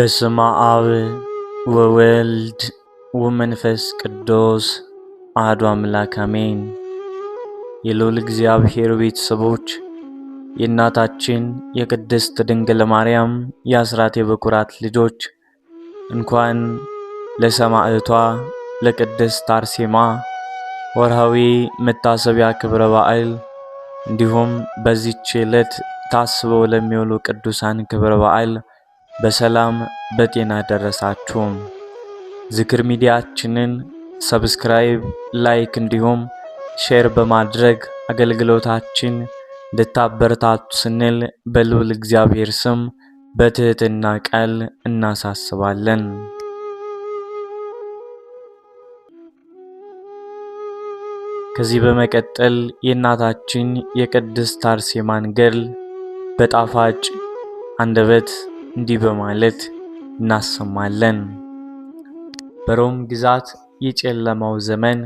በስመ አብ ወወልድ ወመንፈስ ቅዱስ አሐዱ አምላክ አሜን። የልዑል እግዚአብሔር ቤተሰቦች የእናታችን የቅድስት ድንግል ማርያም የአስራት የበኩራት ልጆች እንኳን ለሰማዕቷ ለቅድስት አርሴማ ወርሃዊ መታሰቢያ ክብረ በዓል እንዲሁም በዚህች ዕለት ታስበው ለሚውሉ ቅዱሳን ክብረ በዓል በሰላም በጤና ደረሳችሁ። ዝክር ሚዲያችንን ሰብስክራይብ፣ ላይክ እንዲሁም ሼር በማድረግ አገልግሎታችን እንድታበረታቱ ስንል በልዑል እግዚአብሔር ስም በትህትና ቃል እናሳስባለን። ከዚህ በመቀጠል የእናታችን የቅድስት አርሴማን ገድል በጣፋጭ አንደበት እንዲህ በማለት እናሰማለን። በሮም ግዛት የጨለማው ዘመን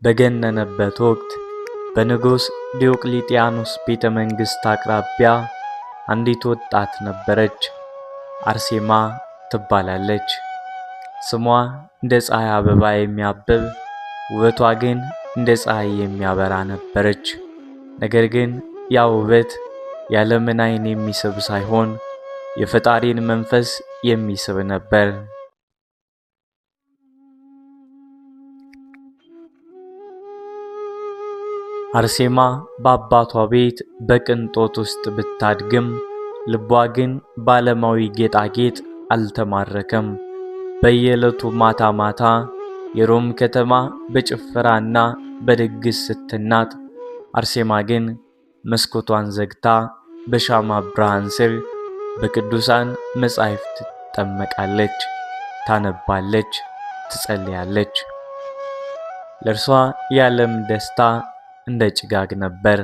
በገነነበት ወቅት በንጉሥ ዲዮቅሊጥያኖስ ቤተ መንግሥት አቅራቢያ አንዲት ወጣት ነበረች። አርሴማ ትባላለች። ስሟ እንደ ፀሐይ አበባ የሚያብብ ውበቷ ግን እንደ ፀሐይ የሚያበራ ነበረች። ነገር ግን ያ ውበት ያለምን ዓይን የሚስብ ሳይሆን የፈጣሪን መንፈስ የሚስብ ነበር። አርሴማ በአባቷ ቤት በቅንጦት ውስጥ ብታድግም ልቧ ግን በዓለማዊ ጌጣጌጥ አልተማረከም። በየዕለቱ ማታ ማታ የሮም ከተማ በጭፈራና በድግስ ስትናጥ፣ አርሴማ ግን መስኮቷን ዘግታ በሻማ ብርሃን ስር በቅዱሳን መጻሕፍት ትጠመቃለች፣ ታነባለች፣ ትጸልያለች። ለእርሷ የዓለም ደስታ እንደ ጭጋግ ነበር፣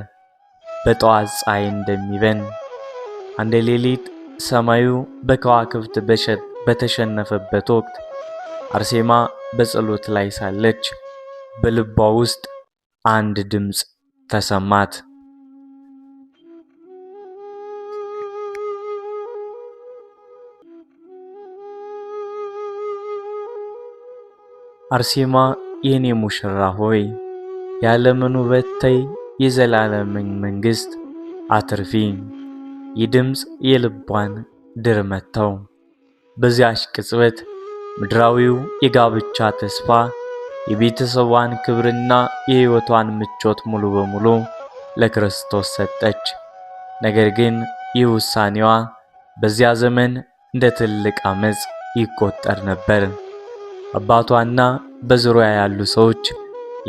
በጠዋት ፀሐይ እንደሚበን። አንድ ሌሊት ሰማዩ በከዋክብት በተሸነፈበት ወቅት አርሴማ በጸሎት ላይ ሳለች በልቧ ውስጥ አንድ ድምፅ ተሰማት። አርሴማ የኔ ሙሽራ ሆይ የዓለምን ውበት ተይ፣ የዘላለምን መንግሥት አትርፊ። ይህ ድምፅ የልቧን ድር መታው። በዚያች ቅጽበት ምድራዊው የጋብቻ ተስፋ፣ የቤተሰቧን ክብርና የሕይወቷን ምቾት ሙሉ በሙሉ ለክርስቶስ ሰጠች። ነገር ግን ይህ ውሳኔዋ በዚያ ዘመን እንደ ትልቅ ዓመፅ ይቆጠር ነበር። አባቷና በዙሪያ ያሉ ሰዎች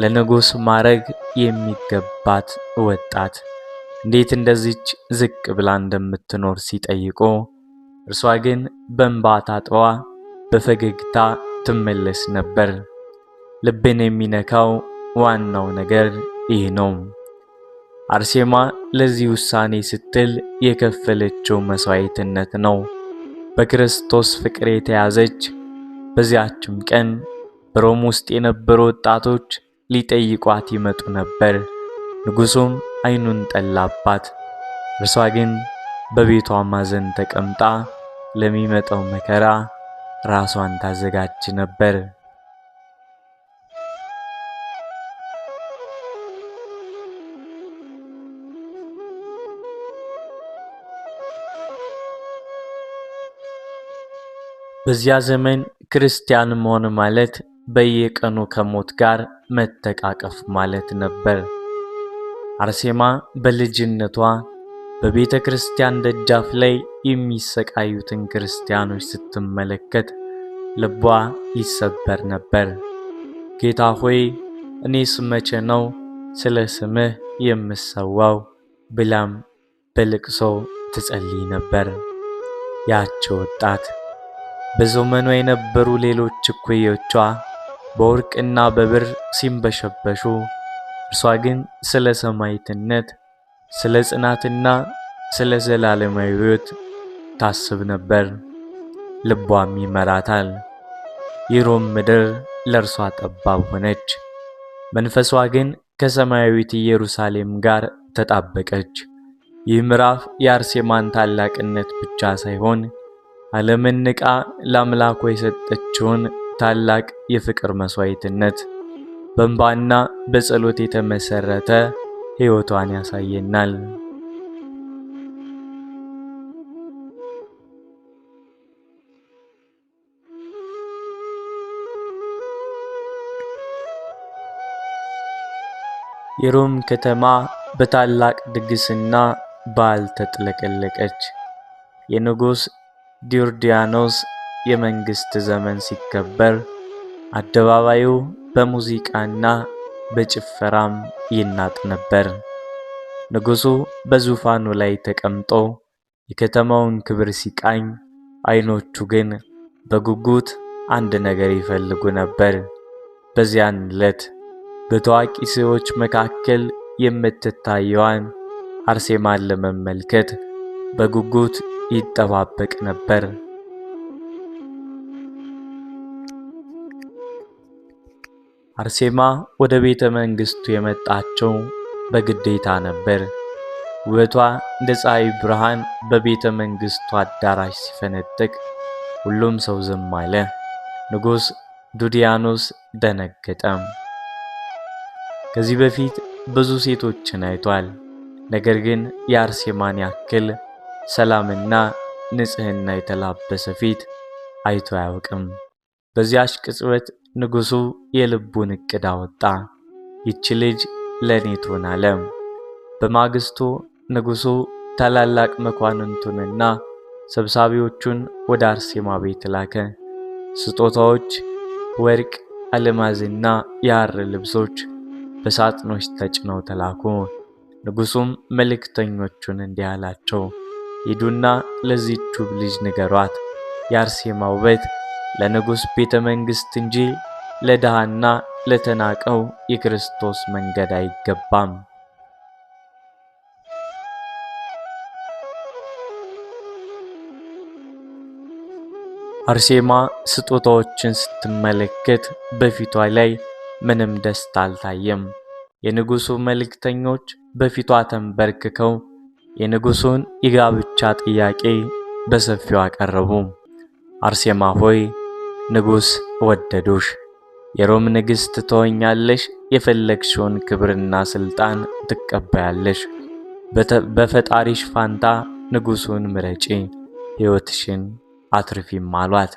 ለንጉሥ ማዕረግ የሚገባት ወጣት እንዴት እንደዚች ዝቅ ብላ እንደምትኖር ሲጠይቁ፣ እርሷ ግን በእንባ ታጥባ በፈገግታ ትመለስ ነበር። ልብን የሚነካው ዋናው ነገር ይህ ነው። አርሴማ ለዚህ ውሳኔ ስትል የከፈለችው መስዋዕትነት ነው። በክርስቶስ ፍቅር የተያዘች በዚያችም ቀን በሮም ውስጥ የነበሩ ወጣቶች ሊጠይቋት ይመጡ ነበር። ንጉሡም ዓይኑን ጠላባት። እርሷ ግን በቤቷ ማዘን ተቀምጣ ለሚመጣው መከራ ራሷን ታዘጋጅ ነበር። በዚያ ዘመን ክርስቲያን መሆን ማለት በየቀኑ ከሞት ጋር መተቃቀፍ ማለት ነበር። አርሴማ በልጅነቷ በቤተ ክርስቲያን ደጃፍ ላይ የሚሰቃዩትን ክርስቲያኖች ስትመለከት ልቧ ይሰበር ነበር። ጌታ ሆይ እኔስ መቼ ነው ስለ ስምህ የምሰዋው? ብላም በልቅሶ ትጸልይ ነበር። ያች ወጣት በዘመኗ የነበሩ ሌሎች እኩዮቿ በወርቅና በብር ሲንበሸበሹ፣ እርሷ ግን ስለ ሰማዕትነት፣ ስለ ጽናትና ስለ ዘላለማዊ ሕይወት ታስብ ነበር። ልቧም ይመራታል። የሮም ምድር ለእርሷ ጠባብ ሆነች፣ መንፈሷ ግን ከሰማያዊት ኢየሩሳሌም ጋር ተጣበቀች። ይህ ምዕራፍ የአርሴማን ታላቅነት ብቻ ሳይሆን ዓለምን ንቃ ለአምላኳ የሰጠችውን ታላቅ የፍቅር መስዋዕትነት በእንባና በጸሎት የተመሰረተ ሕይወቷን ያሳየናል። የሮም ከተማ በታላቅ ድግስና በዓል ተጥለቀለቀች። የንጉሥ ዲዮቅልጥያኖስ የመንግሥት ዘመን ሲከበር አደባባዩ በሙዚቃና በጭፈራም ይናጥ ነበር። ንጉሡ በዙፋኑ ላይ ተቀምጦ የከተማውን ክብር ሲቃኝ፣ ዓይኖቹ ግን በጉጉት አንድ ነገር ይፈልጉ ነበር። በዚያን ዕለት በታዋቂ ሰዎች መካከል የምትታየዋን አርሴማን ለመመልከት በጉጉት ይጠባበቅ ነበር። አርሴማ ወደ ቤተ መንግሥቱ የመጣችው በግዴታ ነበር። ውበቷ እንደ ፀሐይ ብርሃን በቤተ መንግሥቱ አዳራሽ ሲፈነጥቅ ሁሉም ሰው ዝም አለ። ንጉሥ ዱድያኖስ ደነገጠ። ከዚህ በፊት ብዙ ሴቶችን አይቷል። ነገር ግን የአርሴማን ያክል ሰላምና ንጽሕና የተላበሰ ፊት አይቶ አያውቅም። በዚያች ቅጽበት ንጉሡ የልቡን ዕቅድ አወጣ። ይህች ልጅ ለእኔ ትሆን አለ። በማግስቱ ንጉሡ ታላላቅ መኳንንቱንና ሰብሳቢዎቹን ወደ አርሴማ ቤት ላከ። ስጦታዎች፣ ወርቅ፣ አልማዝና የሐር ልብሶች በሳጥኖች ተጭነው ተላኩ። ንጉሡም መልእክተኞቹን እንዲህ አላቸው፣ ሂዱና ለዚህች ውብ ልጅ ንገሯት፣ የአርሴማ ውበት ለንጉሥ ቤተ መንግሥት እንጂ ለድሃና ለተናቀው የክርስቶስ መንገድ አይገባም። አርሴማ ስጦታዎችን ስትመለከት በፊቷ ላይ ምንም ደስታ አልታየም። የንጉሡ መልእክተኞች በፊቷ ተንበርክከው የንጉሡን የጋብቻ ጥያቄ በሰፊው አቀረቡ። አርሴማ ሆይ ንጉሥ ወደዱሽ፣ የሮም ንግሥት ትሆኛለሽ፣ የፈለግሽውን ክብርና ሥልጣን ትቀበያለሽ። በፈጣሪሽ ፋንታ ንጉሡን ምረጪ፣ ሕይወትሽን አትርፊም አሏት።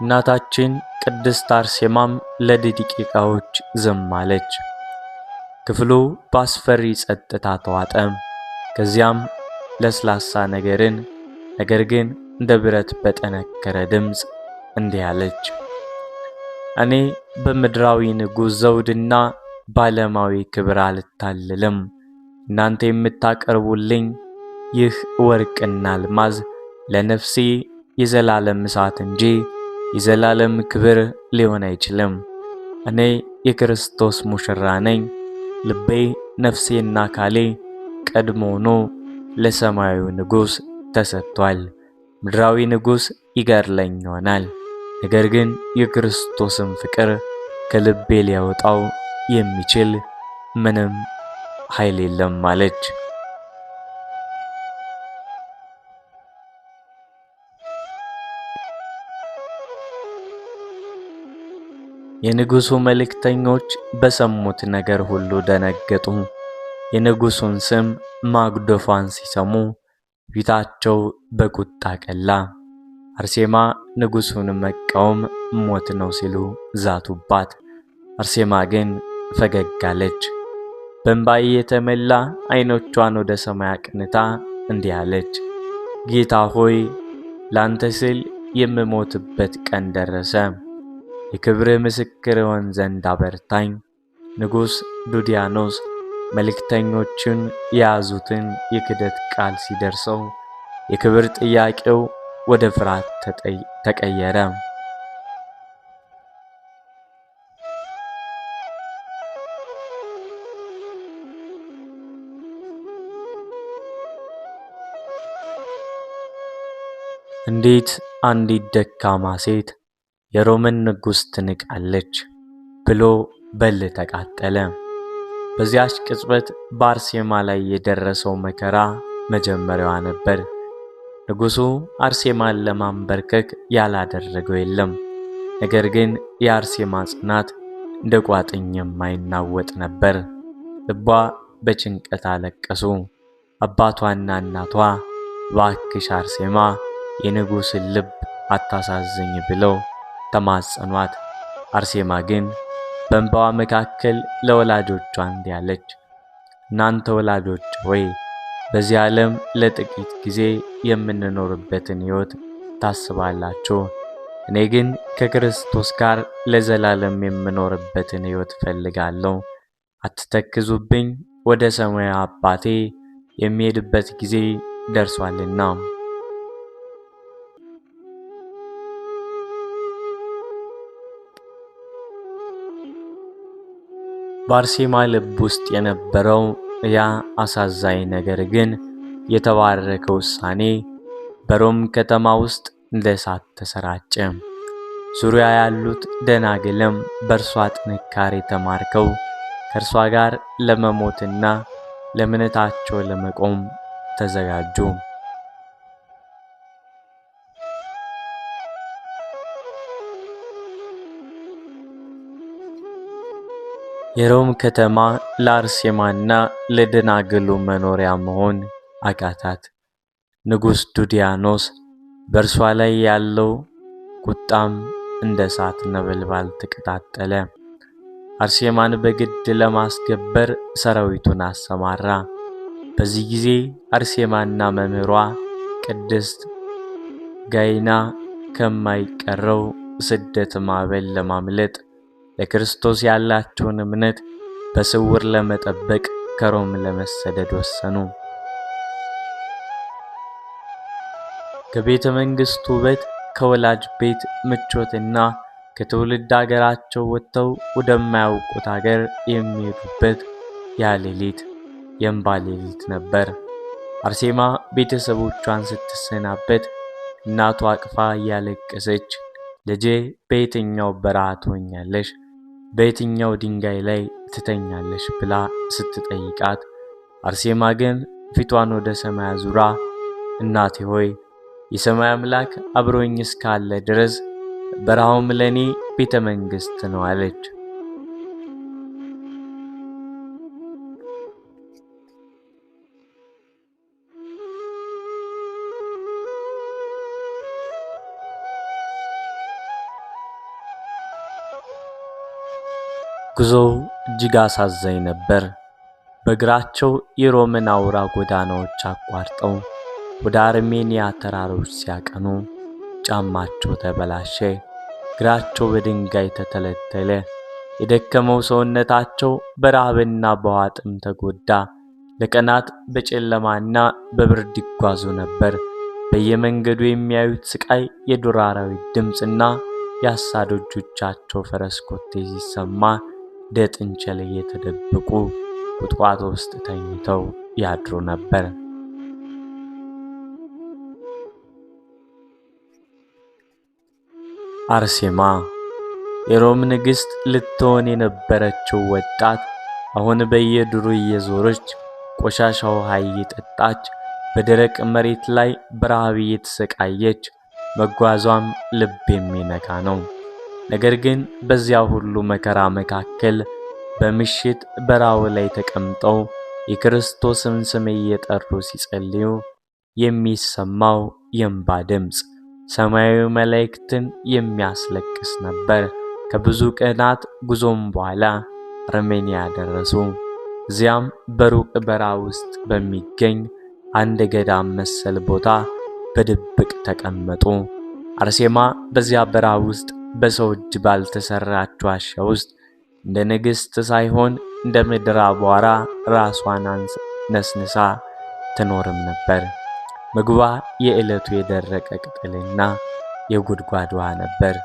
እናታችን ቅድስት አርሴማም ለደቂቃዎች ዝም አለች። ክፍሉ በአስፈሪ ጸጥታ ተዋጠ። ከዚያም ለስላሳ ነገር ግን እንደ ብረት በጠነከረ ድምፅ እንዲህ አለች፣ እኔ በምድራዊ ንጉሥ ዘውድና በዓለማዊ ክብር አልታለልም። እናንተ የምታቀርቡልኝ ይህ ወርቅና አልማዝ ለነፍሴ የዘላለም እሳት እንጂ የዘላለም ክብር ሊሆን አይችልም። እኔ የክርስቶስ ሙሽራ ነኝ። ልቤ፣ ነፍሴና አካሌ ቀድሞውኑ ለሰማያዊ ንጉሥ ተሰጥቷል። ምድራዊ ንጉሥ ይገድለኝ ይሆናል፣ ነገር ግን የክርስቶስን ፍቅር ከልቤ ሊያወጣው የሚችል ምንም ኃይል የለም አለች። የንጉሡ መልእክተኞች በሰሙት ነገር ሁሉ ደነገጡ። የንጉሡን ስም ማጉደፏን ሲሰሙ ፊታቸው በቁጣ ቀላ። አርሴማ ንጉሡን መቃወም ሞት ነው ሲሉ ዛቱባት። አርሴማ ግን ፈገግ አለች። በእንባ የተመላ ዓይኖቿን ወደ ሰማይ አቅንታ እንዲህ አለች፣ ጌታ ሆይ ላንተ ስል የምሞትበት ቀን ደረሰ። የክብርህ ምስክር እሆን ዘንድ አበርታኝ። ንጉሥ ዱድያኖስ መልእክተኞችን የያዙትን የክደት ቃል ሲደርሰው የክብር ጥያቄው ወደ ፍርሃት ተቀየረ። እንዴት አንዲት ደካማ ሴት የሮምን ንጉሥ ትንቃለች ብሎ በል ተቃጠለ። በዚያች ቅጽበት በአርሴማ ላይ የደረሰው መከራ መጀመሪያዋ ነበር። ንጉሡ አርሴማን ለማንበርከክ ያላደረገው የለም። ነገር ግን የአርሴማ ጽናት እንደ ቋጥኝ የማይናወጥ ነበር። ልቧ በጭንቀት አለቀሱ። አባቷና እናቷ እባክሽ አርሴማ የንጉሥን ልብ አታሳዝኝ ብለው ተማጸኗት። አርሴማ ግን በእንባዋ መካከል ለወላጆቿ እንዲህ አለች። እናንተ ወላጆች ሆይ በዚህ ዓለም ለጥቂት ጊዜ የምንኖርበትን ሕይወት ታስባላችሁ። እኔ ግን ከክርስቶስ ጋር ለዘላለም የምኖርበትን ሕይወት እፈልጋለሁ። አትተክዙብኝ፣ ወደ ሰማያዊ አባቴ የሚሄድበት ጊዜ ደርሷልና። በአርሴማ ልብ ውስጥ የነበረው ያ አሳዛኝ ነገር ግን የተባረከ ውሳኔ በሮም ከተማ ውስጥ እንደ እሳት ተሰራጨ። ዙሪያ ያሉት ደናግልም በእርሷ ጥንካሬ ተማርከው ከእርሷ ጋር ለመሞትና ለእምነታቸው ለመቆም ተዘጋጁ። የሮም ከተማ ለአርሴማና ለደናግሉ መኖሪያ መሆን አቃታት። ንጉሥ ዱዲያኖስ በእርሷ ላይ ያለው ቁጣም እንደ እሳት ነበልባል ተቀጣጠለ። አርሴማን በግድ ለማስገበር ሰራዊቱን አሰማራ። በዚህ ጊዜ አርሴማና መምህሯ ቅድስት ጋይና ከማይቀረው ስደት ማዕበል ለማምለጥ ለክርስቶስ ያላቸውን እምነት በስውር ለመጠበቅ ከሮም ለመሰደድ ወሰኑ። ከቤተ መንግሥቱ ውበት፣ ከወላጅ ቤት ምቾትና ከትውልድ አገራቸው ወጥተው ወደማያውቁት አገር የሚሄዱበት ያ ሌሊት የእንባ ሌሊት ነበር። አርሴማ ቤተሰቦቿን ስትሰናበት እናቷ አቅፋ እያለቀሰች ልጄ በየትኛው በረሃ ትሆኛለሽ? በየትኛው ድንጋይ ላይ ትተኛለሽ? ብላ ስትጠይቃት አርሴማ ግን ፊቷን ወደ ሰማይ አዙራ እናቴ ሆይ የሰማይ አምላክ አብሮኝ እስካለ ድረስ በረሃውም ለኔ ቤተ መንግሥት ነው አለች። ጉዞው እጅግ አሳዛኝ ነበር። በእግራቸው የሮምን አውራ ጎዳናዎች አቋርጠው ወደ አርሜኒያ ተራሮች ሲያቀኑ ጫማቸው ተበላሸ፣ እግራቸው በድንጋይ ተተለተለ። የደከመው ሰውነታቸው በረሃብና በውሃ ጥም ተጎዳ። ለቀናት በጨለማና በብርድ ይጓዙ ነበር። በየመንገዱ የሚያዩት ስቃይ፣ የዱር አራዊት ድምፅና የአሳዳጆቻቸው ፈረስ ኮቴ ሲሰማ እንደ ጥንቸል እየተደበቁ ቁጥቋጦ ውስጥ ተኝተው ያድሩ ነበር። አርሴማ የሮም ንግሥት ልትሆን የነበረችው ወጣት አሁን በየዱሩ እየዞረች ቆሻሻ ውሃ እየጠጣች በደረቅ መሬት ላይ በረሃብ እየተሰቃየች መጓዟም ልብ የሚነካ ነው። ነገር ግን በዚያ ሁሉ መከራ መካከል በምሽት በረሃው ላይ ተቀምጠው የክርስቶስን ስም እየጠሩ ሲጸልዩ የሚሰማው የእንባ ድምፅ ሰማያዊ መላእክትን የሚያስለቅስ ነበር። ከብዙ ቀናት ጉዞም በኋላ አርሜኒያ ደረሱ። እዚያም በሩቅ በረሃ ውስጥ በሚገኝ አንድ ገዳም መሰል ቦታ በድብቅ ተቀመጡ። አርሴማ በዚያ በረሃ ውስጥ በሰው እጅ ባልተሰራች ዋሻ ውስጥ እንደ ንግሥት ሳይሆን እንደ ምድር አቧራ ራሷን ነስንሳ ትኖርም ነበር። ምግቧ የዕለቱ የደረቀ ቅጠልና የጉድጓድ ውሃ ነበር።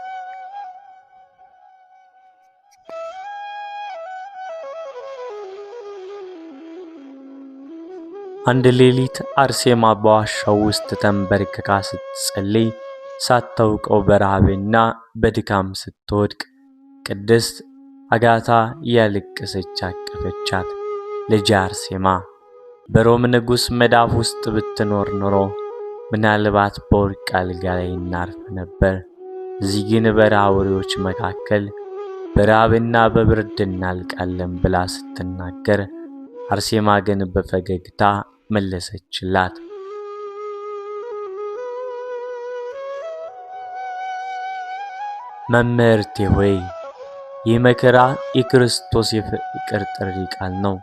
አንድ ሌሊት አርሴማ በዋሻው ውስጥ ተንበርክካ ስትጸልይ ሳታውቀው በረሃብና በድካም ስትወድቅ ቅድስት አጋታ እያለቀሰች አቀፈቻት። ልጄ አርሴማ በሮም ንጉሥ መዳፍ ውስጥ ብትኖር ኖሮ ምናልባት በወርቅ አልጋ ላይ እናርፍ ነበር። እዚህ ግን በረሃ አውሬዎች መካከል በረሃብና በብርድ እናልቃለን ብላ ስትናገር፣ አርሴማ ግን በፈገግታ መለሰችላት። መምህርቴ ሆይ ይህ መከራ የክርስቶስ የፍቅር ጥሪ ቃል ነው።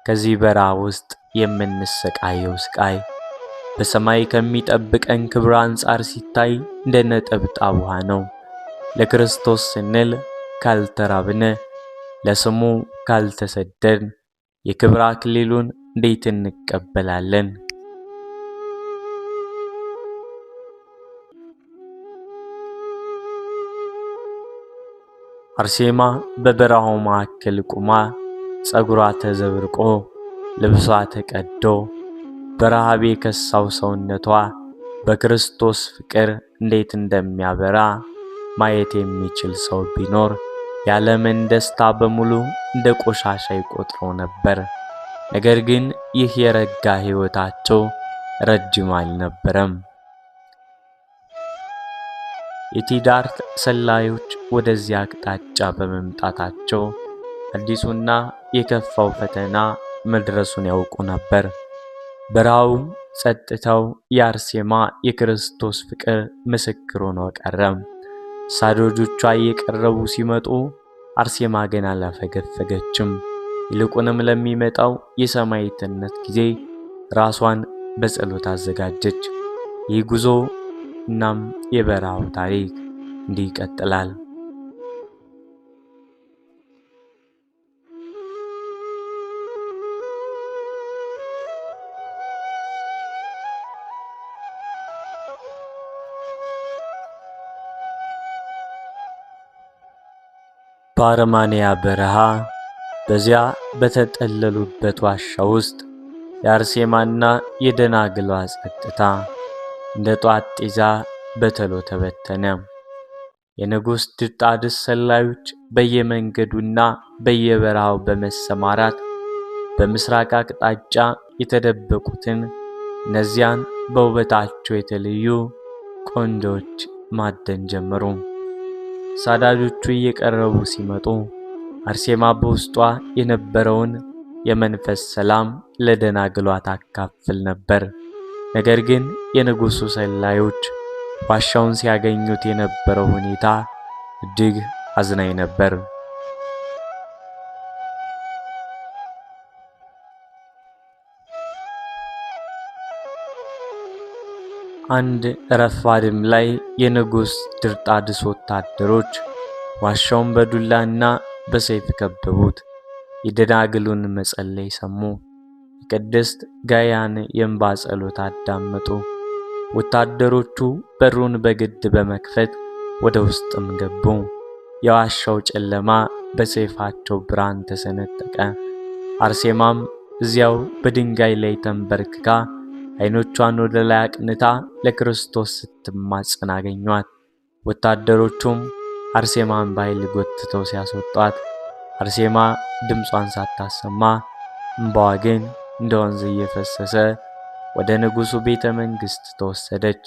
ከዚህ በረሃ ውስጥ የምንሰቃየው ስቃይ በሰማይ ከሚጠብቀን ክብር አንጻር ሲታይ እንደ ነጠብጣብ ውሃ ነው። ለክርስቶስ ስንል ካልተራብን፣ ለስሙ ካልተሰደድን የክብር አክሊሉን እንዴት እንቀበላለን? አርሴማ በበረሃው መካከል ቆማ ጸጉሯ ተዘብርቆ ልብሷ ተቀዶ በረሃብ የከሳው ሰውነቷ በክርስቶስ ፍቅር እንዴት እንደሚያበራ ማየት የሚችል ሰው ቢኖር የዓለምን ደስታ በሙሉ እንደ ቆሻሻ ይቆጥረው ነበር። ነገር ግን ይህ የረጋ ሕይወታቸው ረጅም አልነበረም። የቲዳር ሰላዮች ወደዚያ አቅጣጫ በመምጣታቸው አዲሱና የከፋው ፈተና መድረሱን ያውቁ ነበር። በረሃው ጸጥታው የአርሴማ የክርስቶስ ፍቅር ምስክር ሆኖ ቀረ። ሳዶጆቿ እየቀረቡ ሲመጡ አርሴማ ግን አላፈገፈገችም። ይልቁንም ለሚመጣው የሰማዕትነት ጊዜ ራሷን በጸሎት አዘጋጀች። ይህ ጉዞ እናም የበረሃው ታሪክ እንዲህ ይቀጥላል። በአርማንያ በረሃ በዚያ በተጠለሉበት ዋሻ ውስጥ የአርሴማና የደናግሏ ጸጥታ እንደ ጧት ጤዛ በተሎ ተበተነ። የንጉሥ ድርጣድስ ሰላዮች በየመንገዱና በየበረሃው በመሰማራት በምስራቅ አቅጣጫ የተደበቁትን እነዚያን በውበታቸው የተለዩ ቆንጆች ማደን ጀመሩ። ሳዳጆቹ እየቀረቡ ሲመጡ አርሴማ በውስጧ የነበረውን የመንፈስ ሰላም ለደናግሏ ታካፍል ነበር። ነገር ግን የንጉሡ ሰላዮች ዋሻውን ሲያገኙት የነበረው ሁኔታ እጅግ አዝናኝ ነበር። አንድ ረፋድም ላይ የንጉሥ ድርጣድስ ወታደሮች ዋሻውን በዱላና በሰይፍ ከበቡት። የደናግሉን መጸለይ ሰሙ። የቅድስት ጋያን የእንባ ጸሎት አዳመጡ። ወታደሮቹ በሩን በግድ በመክፈት ወደ ውስጥም ገቡ። የዋሻው ጨለማ በሰይፋቸው ብርሃን ተሰነጠቀ። አርሴማም እዚያው በድንጋይ ላይ ተንበርክካ ዓይኖቿን ወደ ላይ አቅንታ ለክርስቶስ ስትማጸን አገኟት። ወታደሮቹም አርሴማን በኃይል ጎትተው ሲያስወጧት አርሴማ ድምጿን ሳታሰማ እንባዋ ግን እንደ ወንዝ እየፈሰሰ ወደ ንጉሡ ቤተ መንግሥት ተወሰደች።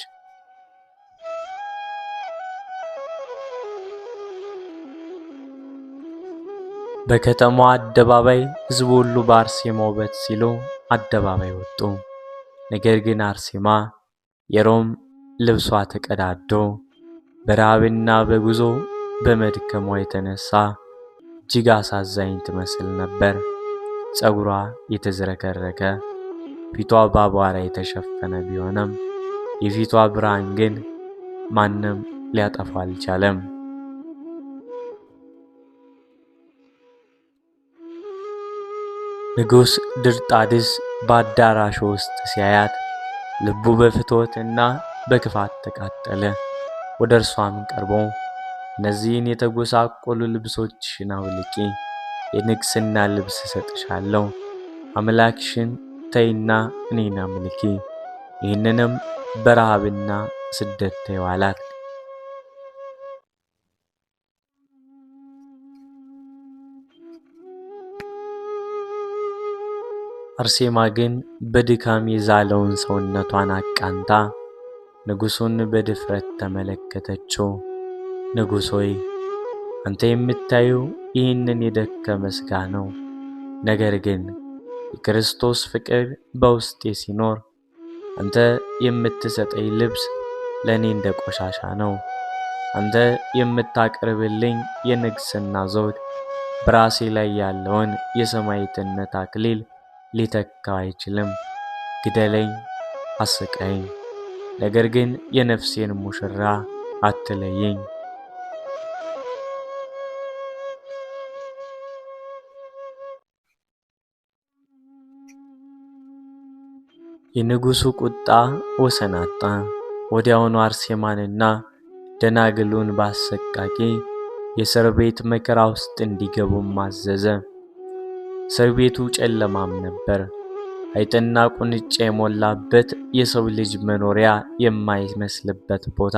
በከተማዋ አደባባይ ሕዝቡ ሁሉ በአርሴማ ውበት ሲሉ አደባባይ ወጡ። ነገር ግን አርሴማ የሮም ልብሷ ተቀዳዶ በረሃብና በጉዞ በመድከሟ የተነሳ እጅግ አሳዛኝ ትመስል ነበር። ጸጉሯ የተዝረከረከ፣ ፊቷ በአቧራ የተሸፈነ ቢሆንም የፊቷ ብርሃን ግን ማንም ሊያጠፋው አልቻለም። ንጉሥ ድርጣድስ በአዳራሹ ውስጥ ሲያያት ልቡ በፍትወትና በክፋት ተቃጠለ። ወደ እርሷም ቀርቦ እነዚህን የተጎሳቆሉ ልብሶችሽን አውልቂ፣ የንግሥና ልብስ እሰጥሻለሁ። አምላክሽን ተይና እኔን አምልኪ፣ ይህንንም በረሃብና ስደት ተይው አላት። አርሴማ ግን በድካም የዛለውን ሰውነቷን አቃንታ ንጉሡን በድፍረት ተመለከተችው። ንጉሥ ሆይ፣ አንተ የምታየው ይህንን የደከመ ሥጋ ነው። ነገር ግን የክርስቶስ ፍቅር በውስጤ ሲኖር አንተ የምትሰጠኝ ልብስ ለእኔ እንደ ቆሻሻ ነው። አንተ የምታቀርብልኝ የንግሥና ዘውድ በራሴ ላይ ያለውን የሰማዕትነት አክሊል ሊተካው አይችልም። ግደለኝ፣ አስቀኝ፣ ነገር ግን የነፍሴን ሙሽራ አትለየኝ። የንጉሡ ቁጣ ወሰን አጣ። ወዲያውኑ አርሴማንና ደናግሉን በአሰቃቂ የእስር ቤት መከራ ውስጥ እንዲገቡም አዘዘ። እስር ቤቱ ጨለማም ነበር። አይጥና ቁንጫ የሞላበት የሰው ልጅ መኖሪያ የማይመስልበት ቦታ።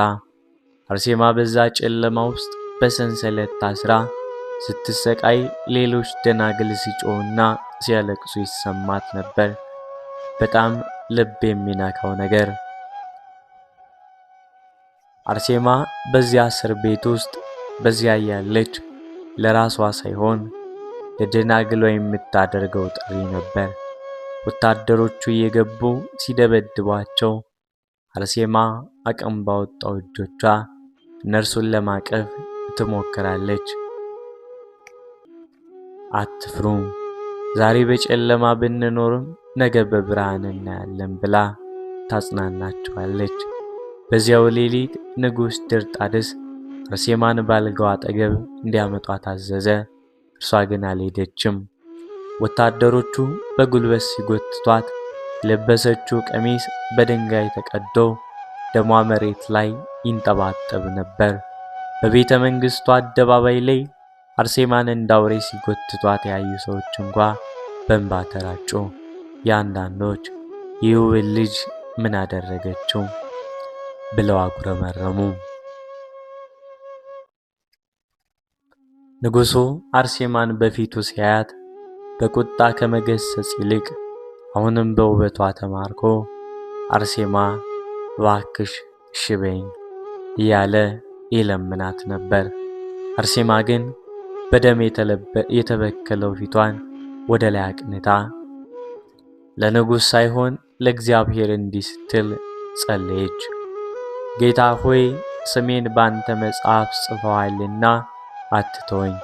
አርሴማ በዛ ጨለማ ውስጥ በሰንሰለት ታስራ ስትሰቃይ ሌሎች ደናግል ሲጮሁና ሲያለቅሱ ይሰማት ነበር። በጣም ልብ የሚነካው ነገር አርሴማ በዚያ እስር ቤት ውስጥ በዚያ ያለች ለራሷ ሳይሆን ለደናግሏ የምታደርገው ጥሪ ነበር። ወታደሮቹ እየገቡ ሲደበድቧቸው አርሴማ አቅም ባወጣው እጆቿ እነርሱን ለማቀፍ ትሞክራለች። አትፍሩ፣ ዛሬ በጨለማ ብንኖርም ነገ በብርሃን እናያለን ብላ ታጽናናቸዋለች። በዚያው ሌሊት ንጉሥ ድርጣድስ አርሴማን ባልጋው አጠገብ እንዲያመጧት አዘዘ። እርሷ ግን አልሄደችም። ወታደሮቹ በጉልበት ሲጎትቷት የለበሰችው ቀሚስ በድንጋይ ተቀዶ ደሟ መሬት ላይ ይንጠባጠብ ነበር። በቤተ መንግሥቱ አደባባይ ላይ አርሴማን እንዳውሬ ሲጎትቷት ያዩ ሰዎች እንኳ በእንባ ተራጩ። የአንዳንዶች ይህ ውብ ልጅ ምን አደረገችው ብለው አጉረመረሙ። ንጉሡ አርሴማን በፊቱ ሲያያት በቁጣ ከመገሰጽ ይልቅ አሁንም በውበቷ ተማርኮ አርሴማ እባክሽ እሺ በይኝ እያለ ይለምናት ነበር። አርሴማ ግን በደም የተበከለው ፊቷን ወደ ላይ አቅንታ ለንጉሥ ሳይሆን ለእግዚአብሔር እንዲህ ስትል ጸለየች። ጌታ ሆይ፣ ስሜን ባንተ መጽሐፍ ጽፈዋልና አትተወኝ።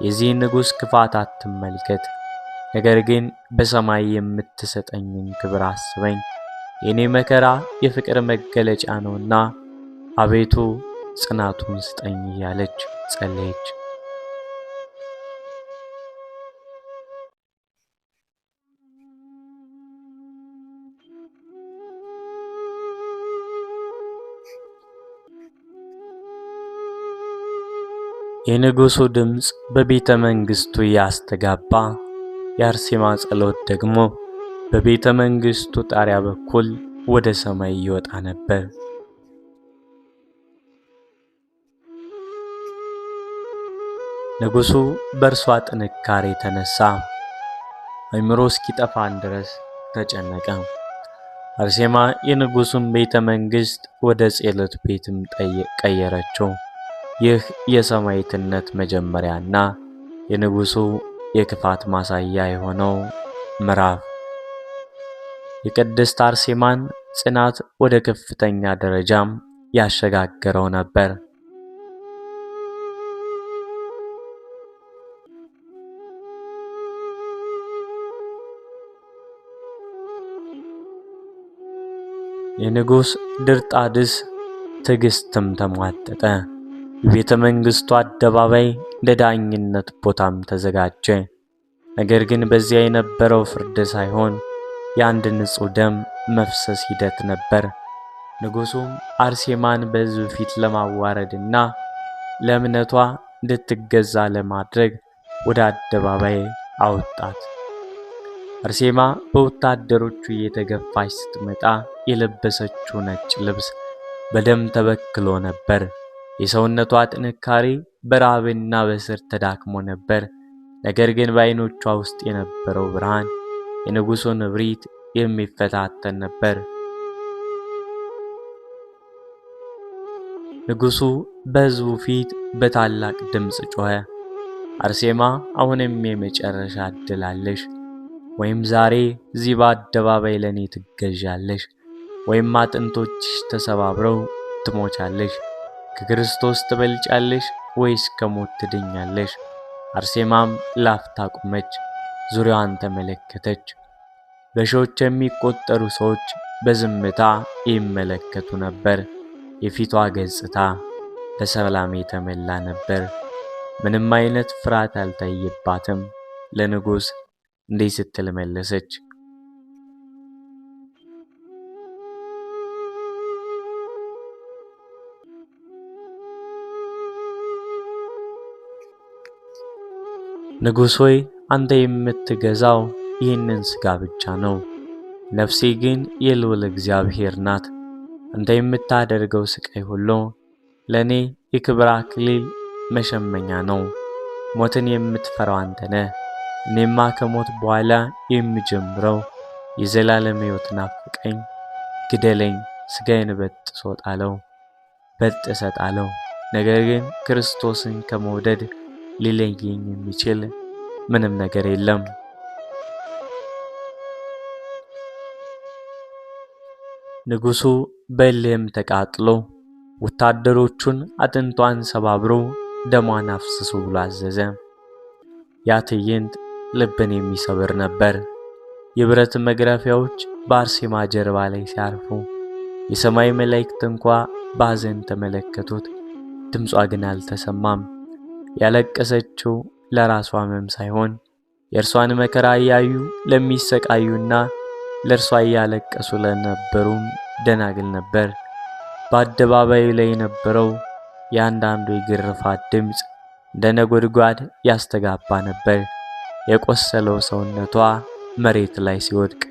የዚህ ንጉሥ ክፋት አትመልከት፣ ነገር ግን በሰማይ የምትሰጠኝን ክብር አስበኝ። የኔ መከራ የፍቅር መገለጫ ነውና አቤቱ ጽናቱን ስጠኝ እያለች ጸለየች። የንጉሡ ድምፅ በቤተ መንግሥቱ ያስተጋባ፣ የአርሴማ ጸሎት ደግሞ በቤተ መንግሥቱ ጣሪያ በኩል ወደ ሰማይ ይወጣ ነበር። ንጉሡ በእርሷ ጥንካሬ ተነሳ፣ አእምሮ እስኪጠፋን ድረስ ተጨነቀ። አርሴማ የንጉሡን ቤተ መንግሥት ወደ ጸሎት ቤትም ቀየረችው። ይህ የሰማዕትነት መጀመሪያና የንጉሡ የክፋት ማሳያ የሆነው ምዕራፍ የቅድስት አርሴማን ጽናት ወደ ከፍተኛ ደረጃም ያሸጋገረው ነበር። የንጉሥ ድርጣድስ ትዕግስትም ተሟጠጠ። የቤተ መንግሥቱ አደባባይ ለዳኝነት ቦታም ተዘጋጀ። ነገር ግን በዚያ የነበረው ፍርድ ሳይሆን የአንድ ንጹሕ ደም መፍሰስ ሂደት ነበር። ንጉሡም አርሴማን በሕዝብ ፊት ለማዋረድና ለእምነቷ እንድትገዛ ለማድረግ ወደ አደባባይ አወጣት። አርሴማ በወታደሮቹ እየተገፋች ስትመጣ የለበሰችው ነጭ ልብስ በደም ተበክሎ ነበር። የሰውነቷ ጥንካሬ በረሃብና በእስር ተዳክሞ ነበር። ነገር ግን በዓይኖቿ ውስጥ የነበረው ብርሃን የንጉሡን እብሪት የሚፈታተን ነበር። ንጉሡ በሕዝቡ ፊት በታላቅ ድምፅ ጮኸ፣ አርሴማ አሁንም የመጨረሻ ዕድል አለሽ። ወይም ዛሬ እዚህ በአደባባይ ለእኔ ትገዣለሽ፣ ወይም አጥንቶችሽ ተሰባብረው ትሞቻለሽ። ከክርስቶስ ትበልጫለሽ ወይስ ከሞት ትድኛለሽ? አርሴማም ላፍታ ቆመች፣ ዙሪያዋን ተመለከተች። በሺዎች የሚቆጠሩ ሰዎች በዝምታ ይመለከቱ ነበር። የፊቷ ገጽታ በሰላም የተሞላ ነበር። ምንም አይነት ፍርሃት አልታየባትም። ለንጉሥ እንዲህ ስትል መለሰች፣ ንጉሥ ሆይ፣ አንተ የምትገዛው ይህንን ሥጋ ብቻ ነው። ነፍሴ ግን የልዑል እግዚአብሔር ናት። አንተ የምታደርገው ሥቃይ ሁሉ ለእኔ የክብር አክሊል መሸመኛ ነው። ሞትን የምትፈራው አንተ ነህ። እኔማ ከሞት በኋላ የሚጀምረው የዘላለም ሕይወት ናፈቀኝ። ግደለኝ፣ ሥጋዬን በጥሰ ጣለው። ነገር ግን ክርስቶስን ከመውደድ ሊለየኝ የሚችል ምንም ነገር የለም። ንጉሡ በእልህም ተቃጥሎ ወታደሮቹን አጥንቷን ሰባብሮ ደሟን አፍስሱ ብሎ አዘዘ። ያ ትዕይንት ልብን የሚሰብር ነበር። የብረት መግረፊያዎች በአርሴማ ጀርባ ላይ ሲያርፉ የሰማይ መላእክት እንኳ በሐዘን ተመለከቱት። ድምጿ ግን አልተሰማም። ያለቀሰችው ለራሷ ሕመም ሳይሆን የእርሷን መከራ እያዩ ለሚሰቃዩና ለእርሷ እያለቀሱ ለነበሩም ደናግል ነበር። በአደባባዩ ላይ የነበረው የአንዳንዱ የግርፋት ድምፅ እንደ ነጎድጓድ ያስተጋባ ነበር። የቆሰለው ሰውነቷ መሬት ላይ ሲወድቅ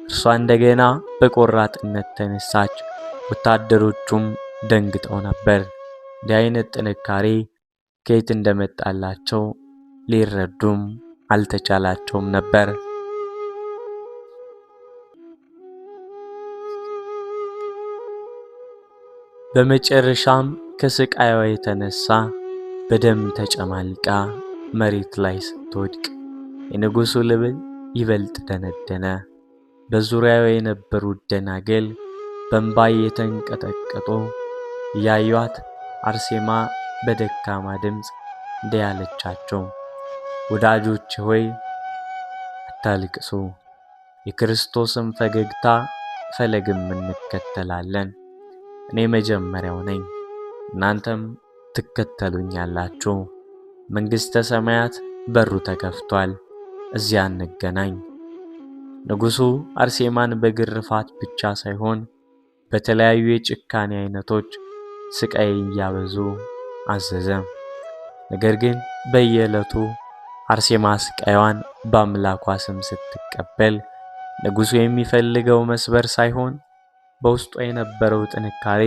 እርሷ እንደገና በቆራጥነት ተነሳች። ወታደሮቹም ደንግጠው ነበር። እንዲህ አይነት ጥንካሬ ከየት እንደመጣላቸው ሊረዱም አልተቻላቸውም ነበር። በመጨረሻም ከስቃይዋ የተነሳ በደም ተጨማልቃ መሬት ላይ ስትወድቅ የንጉሡ ልብ ይበልጥ ደነደነ። በዙሪያው የነበሩት ደናግል በእንባ የተንቀጠቀጡ እያዩአት አርሴማ በደካማ ድምፅ እንዲህ አለቻቸው፣ ወዳጆቼ ሆይ አታልቅሱ፣ የክርስቶስን ፈገግታ ፈለግም እንከተላለን። እኔ መጀመሪያው ነኝ፣ እናንተም ትከተሉኛላችሁ። መንግሥተ ሰማያት በሩ ተከፍቷል፣ እዚያ እንገናኝ። ንጉሡ አርሴማን በግርፋት ብቻ ሳይሆን በተለያዩ የጭካኔ አይነቶች ስቃይ እያበዙ አዘዘ። ነገር ግን በየዕለቱ አርሴማ ስቃይዋን በአምላኳ ስም ስትቀበል ንጉሡ የሚፈልገው መስበር ሳይሆን በውስጧ የነበረው ጥንካሬ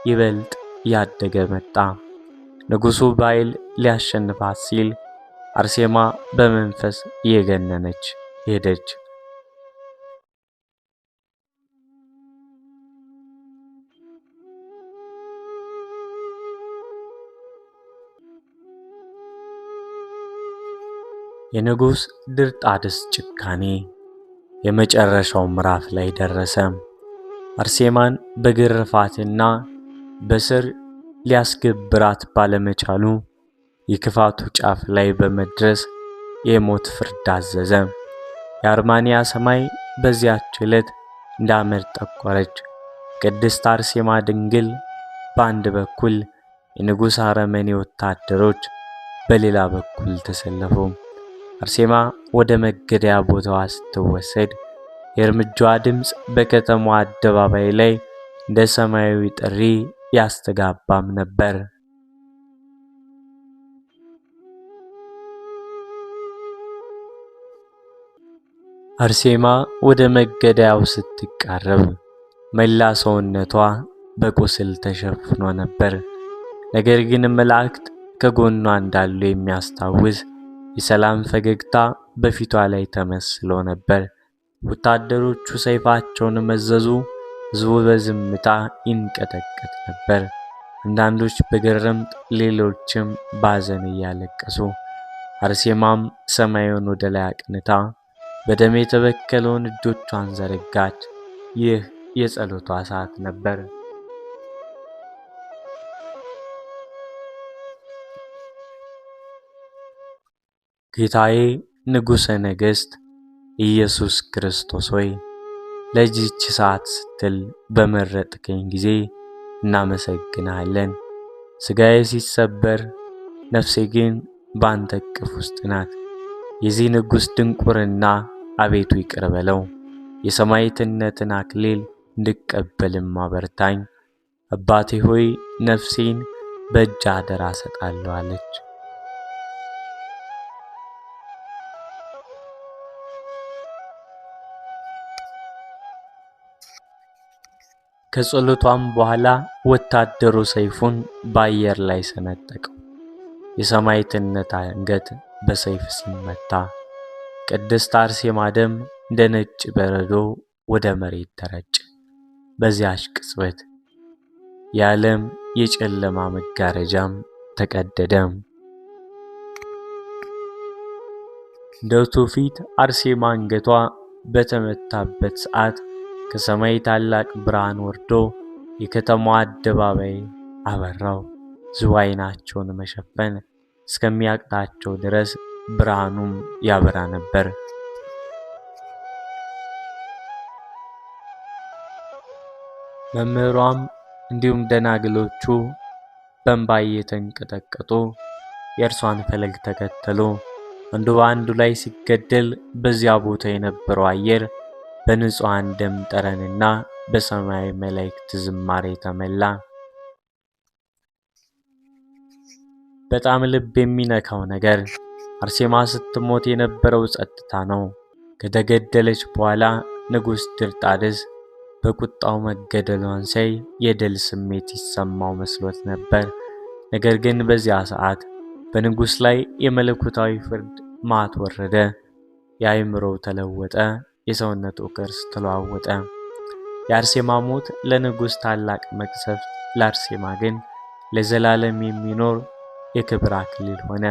ይበልጥ ያደገ መጣ። ንጉሡ በኃይል ሊያሸንፋት ሲል አርሴማ በመንፈስ እየገነነች ሄደች። የንጉሥ ድርጣድስ ጭካኔ የመጨረሻው ምዕራፍ ላይ ደረሰ። አርሴማን በግርፋትና በስር ሊያስገብራት ባለመቻሉ የክፋቱ ጫፍ ላይ በመድረስ የሞት ፍርድ አዘዘ። የአርማንያ ሰማይ በዚያች ዕለት እንደ አመድ ጠቆረች። ቅድስት አርሴማ ድንግል በአንድ በኩል፣ የንጉሥ አረመኔ ወታደሮች በሌላ በኩል ተሰለፉ። አርሴማ ወደ መገደያ ቦታዋ ስትወሰድ የእርምጃዋ ድምፅ በከተማዋ አደባባይ ላይ እንደ ሰማያዊ ጥሪ ያስተጋባም ነበር። አርሴማ ወደ መገደያው ስትቃረብ መላ ሰውነቷ በቁስል ተሸፍኖ ነበር። ነገር ግን መላእክት ከጎኗ እንዳሉ የሚያስታውስ የሰላም ፈገግታ በፊቷ ላይ ተመስሎ ነበር። ወታደሮቹ ሰይፋቸውን መዘዙ። ሕዝቡ በዝምታ ይንቀጠቀጥ ነበር። አንዳንዶች በግርምት ሌሎችም ባዘን እያለቀሱ። አርሴማም ሰማዩን ወደ ላይ አቅንታ በደም የተበከለውን እጆቿን ዘረጋች። ይህ የጸሎቷ ሰዓት ነበር። ጌታዬ ንጉሠ ነገሥት ኢየሱስ ክርስቶስ ሆይ ለዚህች ሰዓት ስትል በመረጥከኝ ጊዜ እናመሰግናለን። ሥጋዬ ሲሰበር ነፍሴ ግን ባንተ እቅፍ ውስጥ ናት። የዚህ ንጉሥ ድንቁርና አቤቱ ይቅር በለው። የሰማዕትነትን አክሊል እንድቀበልም አበርታኝ። አባቴ ሆይ ነፍሴን በእጅ አደራ ሰጣለሁ አለች። ከጸሎቷም በኋላ ወታደሩ ሰይፉን በአየር ላይ ሰነጠቀው። የሰማዕትነት አንገት በሰይፍ ሲመታ ቅድስት አርሴማ ደም እንደ ነጭ በረዶ ወደ መሬት ተረጨ። በዚያች ቅጽበት የዓለም የጨለማ መጋረጃም ተቀደደ። እንደ ትውፊት አርሴማ አንገቷ በተመታበት ሰዓት ከሰማይ ታላቅ ብርሃን ወርዶ የከተማዋ አደባባይ አበራው። ሕዝቡ ዓይናቸውን መሸፈን እስከሚያቅታቸው ድረስ ብርሃኑም ያበራ ነበር። መምህሯም እንዲሁም ደናግሎቹ በእንባ እየተንቀጠቀጡ የእርሷን ፈለግ ተከተሉ። አንዱ በአንዱ ላይ ሲገደል በዚያ ቦታ የነበረው አየር በንጹሐን ደም ጠረንና በሰማያዊ መላእክት ዝማሬ ተመላ። በጣም ልብ የሚነካው ነገር አርሴማ ስትሞት የነበረው ጸጥታ ነው። ከተገደለች በኋላ ንጉሥ ድርጣድስ በቁጣው መገደሏን ሲያይ የድል ስሜት ይሰማው መስሎት ነበር። ነገር ግን በዚያ ሰዓት በንጉሥ ላይ የመለኮታዊ ፍርድ መዓት ወረደ። የአእምሮው ተለወጠ፣ የሰውነቱ ቅርጽ ተለዋወጠ። የአርሴማ ሞት ለንጉሥ ታላቅ መቅሰፍት፣ ለአርሴማ ግን ለዘላለም የሚኖር የክብር አክሊል ሆነ።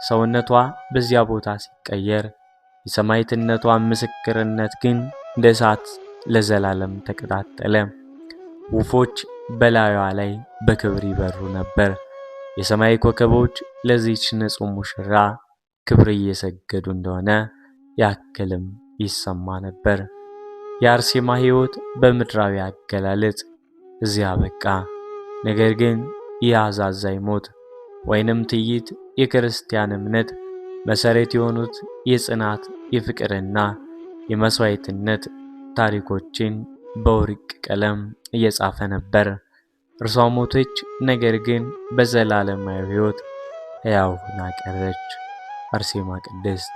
ሰውነቷ በዚያ ቦታ ሲቀየር የሰማዕትነቷ ምስክርነት ግን እንደ እሳት ለዘላለም ተቀጣጠለ። ወፎች በላዩዋ ላይ በክብር ይበሩ ነበር። የሰማይ ኮከቦች ለዚህች ንጹሕ ሙሽራ ክብር እየሰገዱ እንደሆነ ያክልም ይሰማ ነበር። የአርሴማ ሕይወት በምድራዊ አገላለጽ እዚያ በቃ። ነገር ግን ይህ አሳዛኝ ሞት ወይንም ትዕይንት የክርስቲያን እምነት መሠረት የሆኑት የጽናት የፍቅርና የመሥዋዕትነት ታሪኮችን በወርቅ ቀለም እየጻፈ ነበር። እርሷ ሞተች፣ ነገር ግን በዘላለማዊ ሕይወት ሕያው ሆና ቀረች። አርሴማ ቅድስት።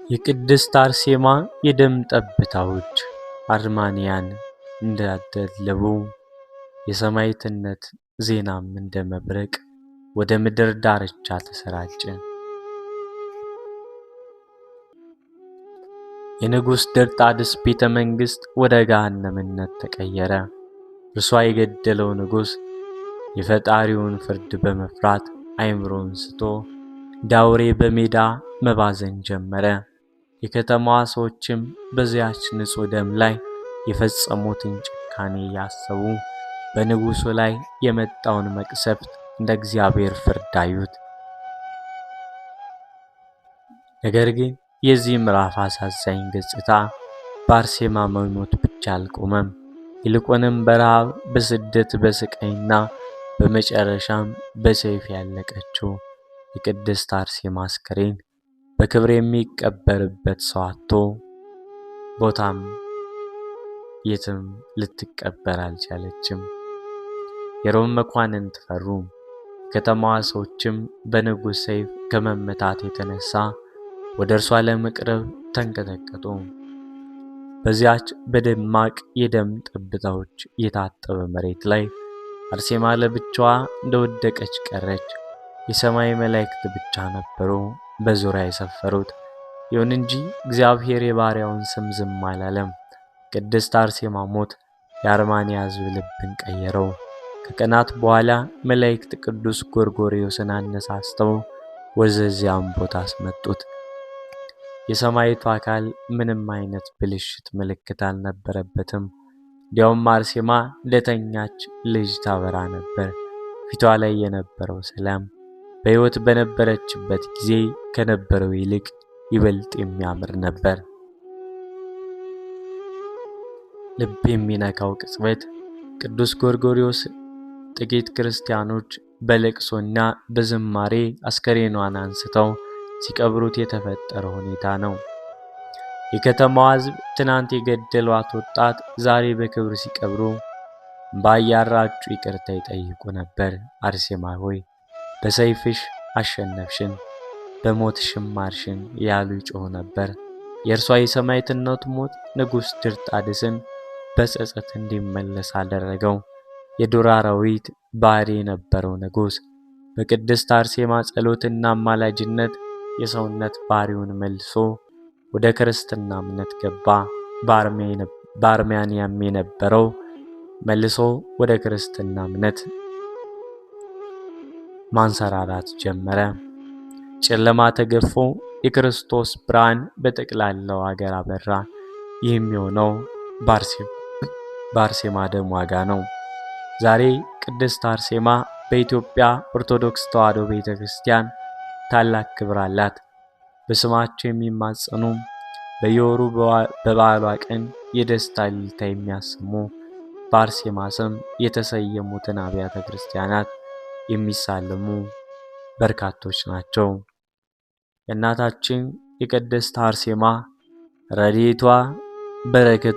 የቅድስት አርሴማ የደም ጠብታዎች አርማንያን እንዳደለቡ የሰማዕትነት ዜናም እንደ መብረቅ ወደ ምድር ዳርቻ ተሰራጨ። የንጉሥ ድርጣድስ ቤተ መንግሥት ወደ ገሃነምነት ተቀየረ። እርሷ የገደለው ንጉሥ የፈጣሪውን ፍርድ በመፍራት አእምሮን ስቶ ዳውሬ በሜዳ መባዘን ጀመረ። የከተማዋ ሰዎችም በዚያች ንጹሕ ደም ላይ የፈጸሙትን ጭካኔ ያሰቡ በንጉሡ ላይ የመጣውን መቅሰፍት እንደ እግዚአብሔር ፍርድ አዩት። ነገር ግን የዚህ ምዕራፍ አሳዛኝ ገጽታ በአርሴማ መሞት ብቻ አልቆመም። ይልቁንም በረሃብ፣ በስደት፣ በስቃይና በመጨረሻም በሰይፍ ያለቀችው የቅድስት አርሴማ አስከሬን በክብር የሚቀበርበት ሰው አጥቶ ቦታም የትም ልትቀበር አልቻለችም። የሮም መኳንንት ፈሩ። የከተማዋ ሰዎችም በንጉሥ ሰይፍ ከመመታት የተነሳ ወደ እርሷ ለመቅረብ ተንቀጠቀጡ። በዚያች በደማቅ የደም ጠብታዎች የታጠበ መሬት ላይ አርሴማ ለብቻዋ እንደወደቀች ቀረች። የሰማይ መላእክት ብቻ ነበሩ በዙሪያ የሰፈሩት። ይሁን እንጂ እግዚአብሔር የባሪያውን ስም ዝም አላለም። ቅድስት አርሴማ ሞት የአርማንያ ሕዝብ ልብን ቀየረው። ከቀናት በኋላ መላእክት ቅዱስ ጎርጎርዮስን አነሳስተው ወደዚያም ቦታ አስመጡት። የሰማዕቱ አካል ምንም አይነት ብልሽት ምልክት አልነበረበትም። እንዲያውም አርሴማ ለተኛች ልጅ ታበራ ነበር። ፊቷ ላይ የነበረው ሰላም በሕይወት በነበረችበት ጊዜ ከነበረው ይልቅ ይበልጥ የሚያምር ነበር። ልብ የሚነካው ቅጽበት ቅዱስ ጎርጎርዮስ ጥቂት ክርስቲያኖች በለቅሶና በዝማሬ አስከሬኗን አንስተው ሲቀብሩት የተፈጠረ ሁኔታ ነው። የከተማዋ ሕዝብ ትናንት የገደሏት ወጣት ዛሬ በክብር ሲቀብሩ እንባ እያራጩ ይቅርታ ይጠይቁ ነበር። አርሴማ ሆይ በሰይፍሽ አሸነፍሽን፣ በሞትሽም ማርሽን ያሉ ይጮኹ ነበር። የእርሷ የሰማዕትነት ሞት ንጉሥ ድርጣድስን በጸጸት እንዲመለስ አደረገው። የዱር አራዊት ባሕሪ የነበረው ንጉሥ በቅድስት አርሴማ ጸሎትና አማላጅነት የሰውነት ባሕሪውን መልሶ ወደ ክርስትና እምነት ገባ። በአርማንያም የነበረው መልሶ ወደ ክርስትና እምነት ማንሰራራት ጀመረ። ጨለማ ተገፎ የክርስቶስ ብርሃን በጠቅላላው አገር አበራ። ይህም የሆነው በአርሴማ ደም ዋጋ ነው። ዛሬ ቅድስት አርሴማ በኢትዮጵያ ኦርቶዶክስ ተዋሕዶ ቤተክርስቲያን ታላቅ ክብር አላት። በስማቸው የሚማጸኑ በየወሩ በበዓሏ ቀን የደስታ እልልታ የሚያሰሙ በአርሴማ ስም የተሰየሙትን አብያተ ክርስቲያናት የሚሳለሙ በርካቶች ናቸው። የእናታችን የቅድስት አርሴማ ረድኤቷ በረከቷ